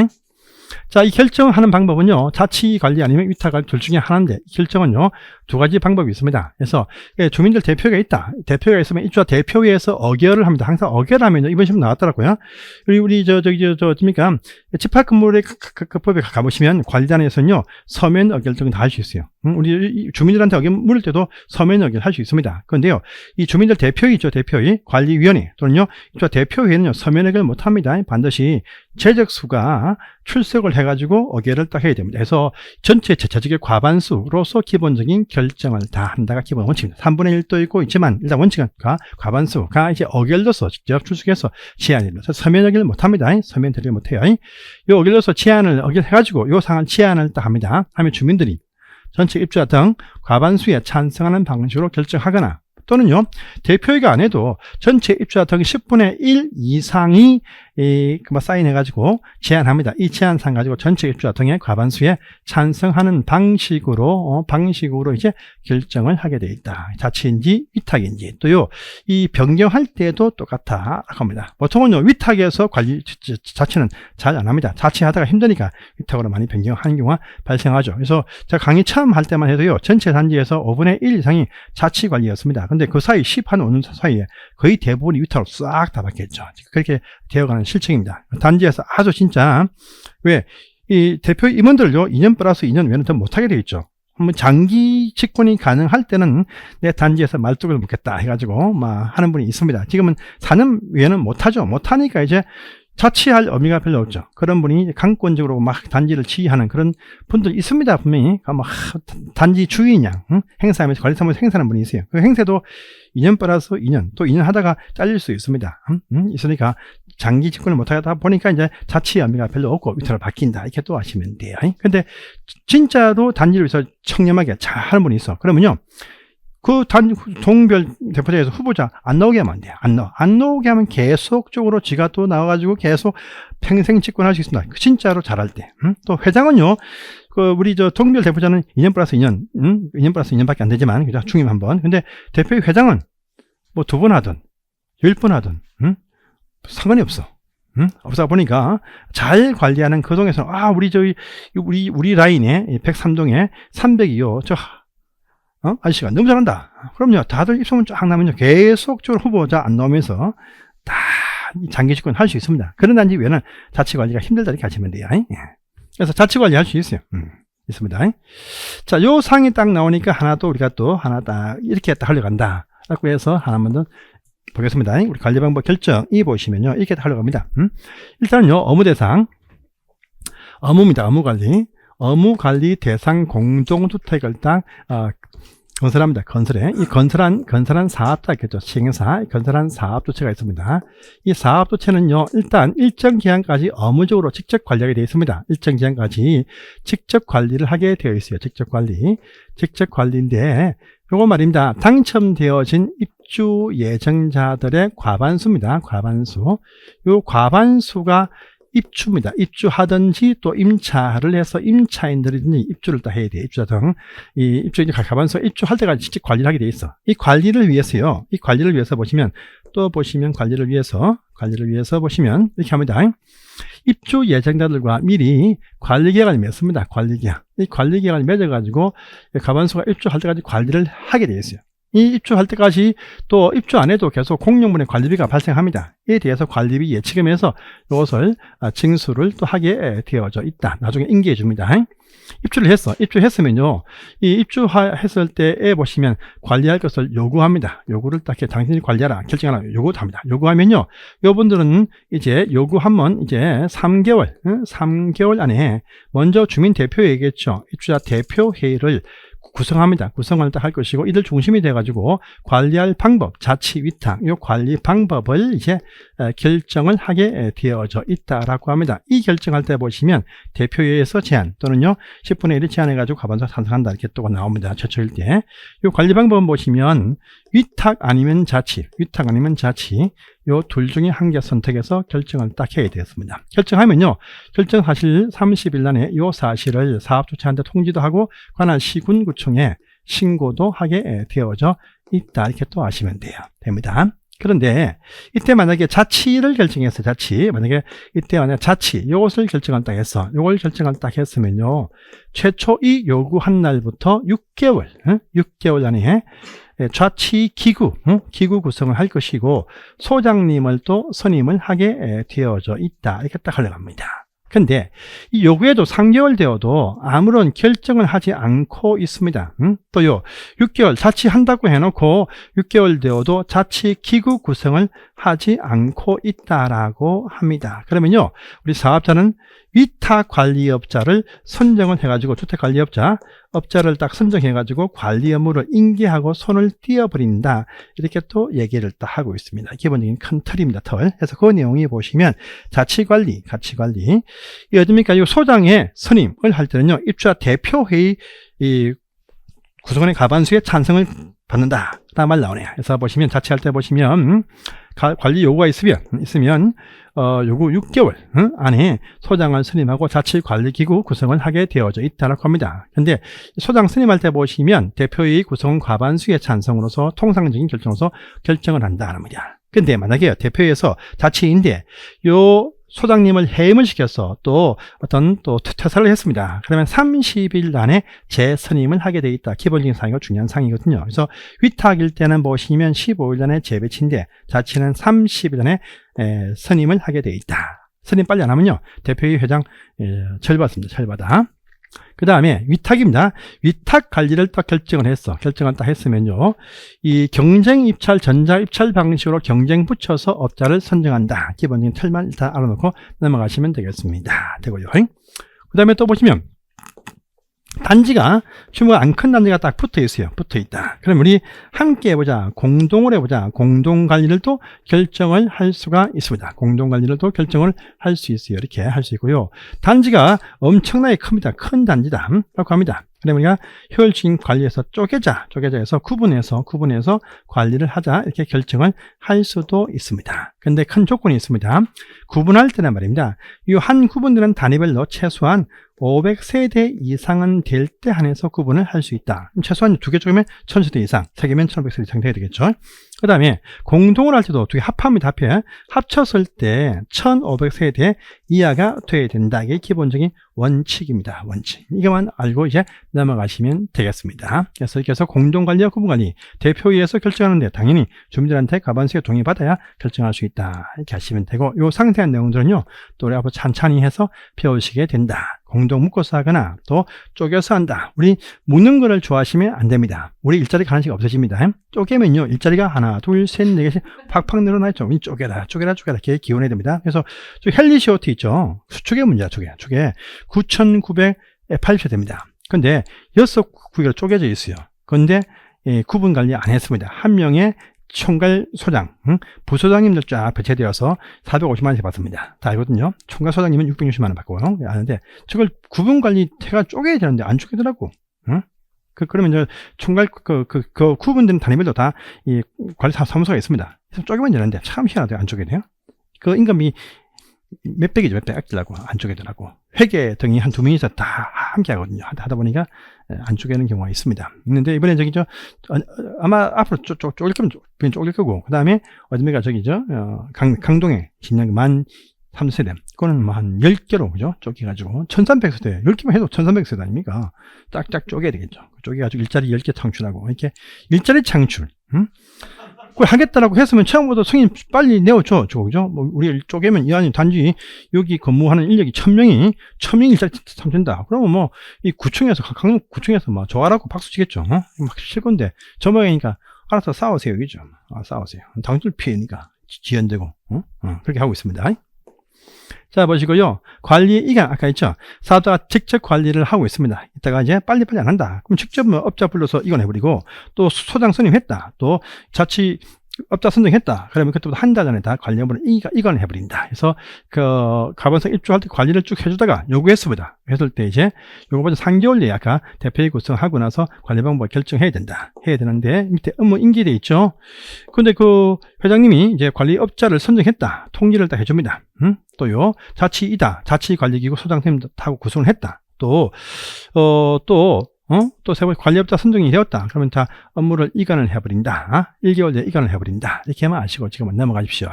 자, 이 결정하는 방법은요, 자치 관리 아니면 위탁 관리 둘 중에 하나인데, 이 결정은요, 두 가지 방법이 있습니다. 그래서 주민들 대표가 있다. 대표가 있으면 입주자 대표회에서 어결을 합니다. 항상 어결하면요, 이번 시험 나왔더라고요. 우리 뭡니까? 집합건물의 그 법에 가보시면 관리단에서는요, 서면 어결 등을 다 할 수 있어요. 우리 주민들한테 어결 물을 때도 서면 어결 할 수 있습니다. 그런데요, 이 주민들 대표회 있죠, 대표회, 관리위원회 또는요, 입주자 대표회는요, 서면 어결 못 합니다. 반드시 재적수가 출석을 해가지고 어결을 딱 해야 됩니다. 그래서 전체 재적의 과반수로서 기본적인 결정을 다 한다가 기본 원칙입니다. 3분의 1도 있고 있지만 일단 원칙은 과반수가 이제 어결로서 직접 출석해서 제안을 해서 서면 어결을 못합니다. 서면 대리를 못해요. 이 어결로서 제안을 어결해가지고 이 상황 제안을 딱 합니다. 하면 주민들이 전체 입주자 등 과반수에 찬성하는 방식으로 결정하거나 또는요, 대표회가 안 해도 전체 입주자 등 10분의 1 이상이 사인해가지고 제안합니다. 이 제안상 가지고 전체 입주자 등의 과반수에 찬성하는 방식으로 이제 결정을 하게 되어 있다. 자치인지 위탁인지 또요, 이 변경할 때도 똑같다 합니다. 보통은요, 위탁에서 관리 자치는 잘 안 합니다. 자치하다가 힘드니까 위탁으로 많이 변경하는 경우가 발생하죠. 그래서 제가 강의 처음 할 때만 해도요, 전체 단지에서 5분의 1 이상이 자치 관리였습니다. 근데 그 사이 10한 5년 사이에 거의 대부분이 위탁으로 싹 다 바뀌었죠. 그렇게 되어가는 실정입니다. 단지에서 아주 진짜 이 대표 임원들요 2년 플러스 2년 외에는 더 못하게 되어 있죠. 장기 직군이 가능할 때는 내 단지에서 말뚝을 묻겠다 해가지고 하는 분이 있습니다. 지금은 4년 외에는 못하죠. 못하니까 이제 자치할 의미가 별로 없죠. 그런 분이 강권적으로 단지를 지휘하는 그런 분들이 있습니다. 분명히 단지 주인양 행사하면서 관리사무소 행사하는 분이 있어요. 그 행세도 2년 플러스 2년 또 2년 하다가 잘릴 수 있습니다. 있으니까 장기 집권을 못하다 보니까 이제 자치 의미가 별로 없고 위탁으로 바뀐다. 이렇게 또 아시면 돼요. 근데 진짜로 단지를 위해서 청렴하게 잘 하는 분이 있어. 그러면요, 그 동별 대표자에서 후보자 안 나오게 하면 안 돼요. 안 나오게 하면 계속적으로 지가 또 나와가지고 계속 평생 집권할 수 있습니다. 진짜로 잘할 때. 또 회장은요, 우리 동별 대표자는 2년 플러스 2년, 2년 플러스 2년밖에 안 되지만, 그죠? 중임 한 번. 근데 대표 회장은 2번 하든, 10번 하든, 상관이 없어. 없다 보니까 잘 관리하는 그 동에서, 우리 라인에, 103동에 302호, 아저씨가 너무 잘한다. 그럼요, 다들 입소문 쫙 나면요, 계속적으로 후보자 안 나오면서 다 장기 집권 할 수 있습니다. 그런 단지 외에는 자치 관리가 힘들다 이렇게 하시면 돼요. 그래서 자치 관리 할 수 있어요. 있습니다. 자, 요 상이 딱 나오니까 하나 딱 이렇게 딱 하려고 한다. 라고 해서 하나만 더 보겠습니다. 우리 관리 방법 결정이 보시면요, 이렇게 하려고 합니다. 일단은요, 업무 대상, 업무입니다. 업무 관리 대상 공동주택을 딱 건설합니다. 건설에. 이 건설한 사업자 있겠죠. 시행사, 건설한 사업조체가 있습니다. 이 사업조체는요, 일단 일정 기간까지 업무적으로 직접 관리하게 되어 있습니다. 일정 기간까지 직접 관리를 하게 되어 있어요. 직접 관리인데, 요거 말입니다. 당첨되어진 입주 예정자들의 과반수입니다. 과반수. 요 과반수가 입주입니다. 입주하든지 또 임차를 해서 임차인들이 입주를 다 해야 돼요. 입주자 등. 이 입주인이 가반수 입주할 때까지 직접 관리를 하게 돼 있어. 이 관리를 위해서요. 이 관리를 위해서 보시면 관리를 위해서 보시면 이렇게 합니다. 입주 예정자들과 미리 관리계약을 맺습니다. 관리계약. 이 관리계약을 맺어가지고 가반수가 입주할 때까지 관리를 하게 돼 있어요. 이 입주할 때까지 또 입주 안 해도 계속 공용분의 관리비가 발생합니다. 이에 대해서 관리비 예치금에서 이것을 징수를 또 하게 되어져 있다. 나중에 인계해 줍니다. 입주했으면요. 이 입주했을 때에 보시면 관리할 것을 요구합니다. 요구를 딱 당신이 관리하라, 결정하라, 요구도 합니다. 요구하면요. 요분들은 이제 요구하면 이제 3개월 안에 먼저 주민 대표회의겠죠. 입주자 대표회의를 구성합니다. 구성을 할 것이고, 이들 중심이 돼가지고 관리할 방법, 자치 위탁, 이 관리 방법을 이제 결정을 하게 되어져 있다라고 합니다. 이 결정할 때 보시면 대표회의에서 제안 또는요 10분의 1을 제안해가지고 과반수 찬성한다 이렇게 또 나옵니다. 최초일 때. 이 관리 방법은 보시면 위탁 아니면 자치, 요 둘 중에 한 개 선택해서 결정을 딱 해야 되겠습니다. 결정하면요, 결정 사실 30일 안에 요 사실을 사업조체한테 통지도 하고 관할 시군구청에 신고도 하게 되어져 있다. 이렇게 또 아시면 됩니다. 그런데 이때 만약에 자치를 결정했어요. 만약에 자치 요것을 결정을 딱 했어. 요걸 결정을 딱 했으면요, 최초 이 요구한 날부터 6개월 안에 자치 기구 구성을 할 것이고, 소장님을 또 선임을 하게 되어져 있다. 이렇게 딱 흘러갑니다. 근데 이 요구에도 3개월 되어도 아무런 결정을 하지 않고 있습니다. 또요, 6개월 자치한다고 해놓고 6개월 되어도 자치 기구 구성을 하지 않고 있다라고 합니다. 그러면요, 우리 사업자는 위탁관리업자를 선정을 해가지고, 업자를 딱 선정해가지고 관리 업무를 인계하고 손을 띄어버린다. 이렇게 또 얘기를 딱 하고 있습니다. 기본적인 큰 틀입니다. 그래서 그 내용이 보시면 가치관리. 이 어딥니까? 이 소장의 선임을 할 때는요, 입주자 대표회의 구성원의 과반수의 찬성을 받는다. 라는 말 나오네요. 그래서 보시면 자치할 때 보시면 관리 요구가 있으면 요구 6개월 안에 소장을 선임하고 자치관리기구 구성을 하게 되어져 있다고 합니다. 근데 소장 선임할 때 보시면 대표회의 구성 과반수의 찬성으로서 통상적인 결정으로서 결정을 한다는 겁니다. 근데 만약에 대표회에서 자치인데 요 소장님을 해임을 시켜서 또 퇴사를 했습니다. 그러면 30일 안에 재선임을 하게 돼 있다. 기본적인 사항이고 중요한 사항이거든요. 그래서 위탁일 때는 보시면 15일 안에 재배치인데, 자치는 30일 안에 선임을 하게 돼 있다. 선임 빨리 안 하면요, 대표회의 회장 철받습니다. 그 다음에 위탁입니다. 위탁 관리를 딱 결정을 딱 했으면요, 이 경쟁 입찰, 전자 입찰 방식으로 경쟁 붙여서 업자를 선정한다. 기본적인 틀만 일단 알아놓고 넘어가시면 되겠습니다. 되고요. 그 다음에 또 보시면 단지가 규모가 안 큰 단지가 딱 붙어 있다. 그럼 우리 함께 해보자, 공동을 해보자. 공동 관리를 또 결정을 할 수가 있습니다. 공동 관리를 또 결정을 할 수 있어요. 이렇게 할 수 있고요. 단지가 엄청나게 큽니다. 큰 단지다. 라고 합니다. 그러면 우리가 효율적인 관리에서 쪼개져서 구분해서 관리를 하자. 이렇게 결정을 할 수도 있습니다. 근데 큰 조건이 있습니다. 구분할 때는 말입니다, 이 한 구분되는 단위별로 최소한 500세대 이상은 될 때 한해서 구분을 할 수 있다. 최소한 2개 쪽이면 1000세대 이상, 3개면 1500세대 이상 돼야 되겠죠. 그 다음에 공동을 할 때도 2개 합합니다. 합쳤을 때 1500세대 이하가 돼야 된다. 이게 기본적인 원칙입니다. 원칙. 이것만 알고 이제 넘어가시면 되겠습니다. 그래서 이렇게 해서 공동관리와 구분관리, 대표회의에서 결정하는데 당연히 주민들한테 과반수의 동의받아야 결정할 수 있다. 이렇게 하시면 되고, 요 상세한 내용들은요, 또 우리 앞으로 찬찬히 해서 배우시게 된다. 공동 묶어서 하거나 또 쪼개서 한다. 우리 묶는 거를 좋아하시면 안 됩니다. 우리 일자리가 하나씩 없어집니다. 쪼개면요, 일자리가 하나, 둘, 셋, 네 개씩 팍팍 늘어나 있죠. 쪼개라 이렇게 기원해야 됩니다. 그래서 헬리시오트 있죠. 수축의 문제야. 축에 9,980세 됩니다. 근데 6구역으로 쪼개져 있어요. 근데 구분 관리 안 했습니다. 한 명의 총괄 소장, 부소장님들 쫙 배치되어서 450만 원씩 받습니다. 다 알거든요. 총괄 소장님은 660만 원 받고요. 아는데 저걸 구분 관리 태가 쪼개야 되는데 안 쪼개더라고. 그러면 이제 총괄 그 구분된 단위별로 다 이 관리사 사무소가 있습니다. 그래서 쪼개면 되는데 참 희한하게 안 쪼개네요. 그 임금이 몇백이죠. 몇백 아끼려고 안 쪼개더라고. 회계 등이 한 2명이서 다 함께 하거든요. 하다 보니까 안 쪼개는 경우가 있습니다. 있는데 이번에 저기죠. 아마 앞으로 쪼갤 거면 쪼갤 거고, 그 다음에 어디가 저기죠. 강동에 진영 만 3세대. 그거는 뭐 한 10개로, 그죠? 쪼개가지고 1300세대. 10개만 해도 1300세대 아닙니까? 짝짝 쪼개야 되겠죠. 쪼개가지고 일자리 10개 창출하고, 이렇게 일자리 창출. 그걸 하겠다라고 했으면 처음부터 승인 빨리 내어줘. 그죠? 뭐, 우리 쪼개면 이 안에 단지 여기 근무하는 인력이 1000명이 일자리 창출된다. 그러면 뭐, 이 구청에서, 강릉 구청에서 막 좋아라고 박수 치겠죠. 막 칠 건데, 저 모양이니까 알아서 싸우세요. 여기죠. 싸우세요. 당줄 피해니까. 지연되고, 그렇게 하고 있습니다. 자, 보시고요. 관리 이관, 아까 있죠? 사업자가 직접 관리를 하고 있습니다. 이따가 이제 빨리빨리 안 한다. 그럼 직접 업자 불러서 이관해버리고, 또 소장 선임했다. 또 자치 업자 선정했다. 그러면 그때부터 한 달 전에 다 관리 업무를 이관을 해버린다. 그래서 가번성 입주할 때 관리를 쭉 해주다가 요구했습니다. 했을 때 이제 요거보다 3개월 내에 아까 대표회의 구성하고 나서 관리 방법을 결정해야 된다. 해야 되는데 밑에 업무 인계돼 있죠. 근데 그 회장님이 이제 관리 업자를 선정했다. 통지를 딱 해줍니다. 또요 자치이다. 자치관리기구 소장 선임하고 구성을 했다. 또 세번 관리업자 선정이 되었다. 그러면 다 업무를 이관을 해버린다. 1개월 내에 이관을 해버린다. 이렇게만 아시고 지금은 넘어가십시오.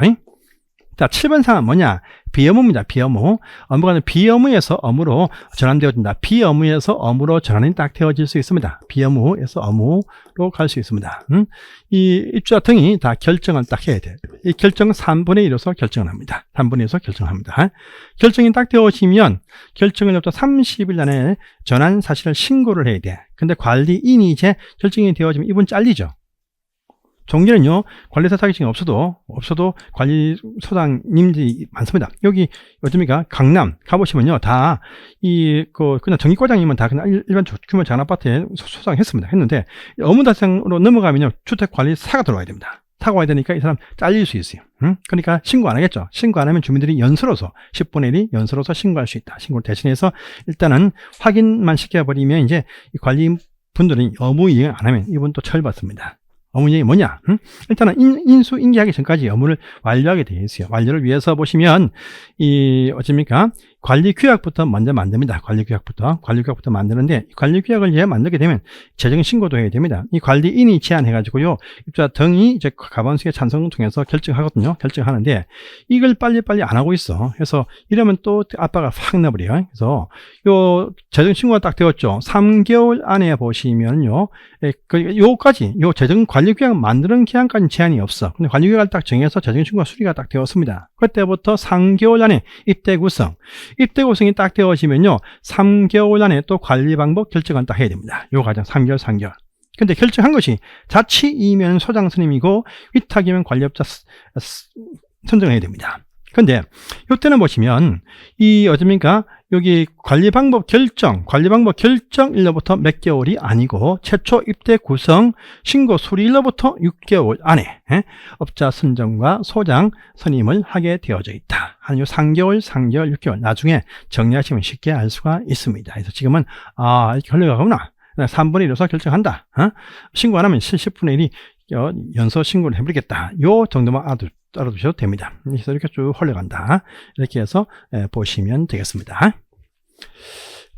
자, 7번 사항은 뭐냐? 비업무입니다. 비업무. 업무가 비업무에서 업무로 전환되어진다. 비업무에서 업무로 전환이 딱 되어질 수 있습니다. 비업무에서 업무로 갈 수 있습니다. 이 입주자 등이 다 결정을 딱 해야 돼요. 이 결정은 3분의 1에서 결정을 합니다. 3분의 1에서 결정합니다. 결정이 딱 되어지면 결정일로부터 30일 안에 전환 사실을 신고를 해야 돼. 근데 관리인이 이제 결정이 되어지면 이분 잘리죠. 종계는요, 관리사 자격증이 없어도 관리소장님들이 많습니다. 여기, 어딥니까? 강남 가보시면요, 다, 그냥 정기과장님은 다 그냥 일반 규모 작은 아파트에 소장했습니다. 했는데, 업무단장으로 넘어가면요, 주택관리사가 들어와야 됩니다. 사고 와야 되니까 이 사람 잘릴 수 있어요. 그러니까 신고 안 하겠죠. 신고 안 하면 주민들이 연설어서 10분의 1이 연설어서 신고할 수 있다. 신고를 대신해서 일단은 확인만 시켜버리면 이제 이 관리분들은 업무 이행 안 하면 이분 또 처벌받습니다. 업무인이 뭐냐? 일단은 인수인계하기 전까지 업무를 완료하게 되어 있어요. 완료를 위해서 보시면 어찌입니까? 관리규약부터 먼저 만듭니다. 관리규약부터 만드는데 관리규약을 이제 만들게 되면 재정 신고도 해야 됩니다. 이 관리인이 제안해가지고요, 입주자 등이 이제 가반수의 찬성을 통해서 결정하거든요. 결정하는데 이걸 빨리빨리 안 하고 있어. 그래서 이러면 또 아빠가 확 나버려요. 그래서 요 재정 신고가 딱 되었죠. 3개월 안에 보시면요, 요까지 요 재정 관리규약 만드는 기한까지 제한이 없어. 근데 관리규약을 딱 정해서 재정 신고가 수리가 딱 되었습니다. 그때부터 3개월 안에 입대 구성이 딱 되어지면요, 3개월 안에 또 관리 방법 결정을 딱 해야 됩니다. 요 과정 3개월. 근데 결정한 것이 자치이면 소장 선임이고 위탁이면 관리업자 선정을 해야 됩니다. 근데 이때는 보시면 어딥니까? 여기 관리 방법 결정일로부터 몇 개월이 아니고 최초 입대 구성 신고 수리일로부터 6개월 안에 업자 선정과 소장 선임을 하게 되어져 있다. 한 3개월, 6개월 나중에 정리하시면 쉽게 알 수가 있습니다. 그래서 지금은 이렇게 흘러가구나. 3분의 1에서 결정한다. 신고 안 하면 10분의 1이 연서 신고를 해버리겠다. 요 정도만 알아두셔도 됩니다. 그래서 이렇게 쭉 흘러간다. 이렇게 해서 보시면 되겠습니다.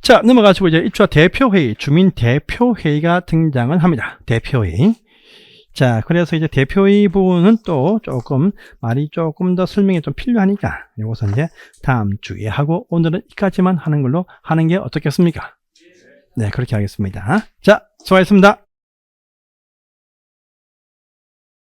자, 넘어가시고 이제 입주자 대표회의, 주민 대표회의가 등장을 합니다. 대표회의. 자, 그래서 이제 대표회의 부분은 또 말이 조금 더 설명이 좀 필요하니까 이것은 이제 다음 주에 하고 오늘은 여기까지만 하는 걸로 하는 게 어떻겠습니까? 네, 그렇게 하겠습니다. 자, 수고하셨습니다.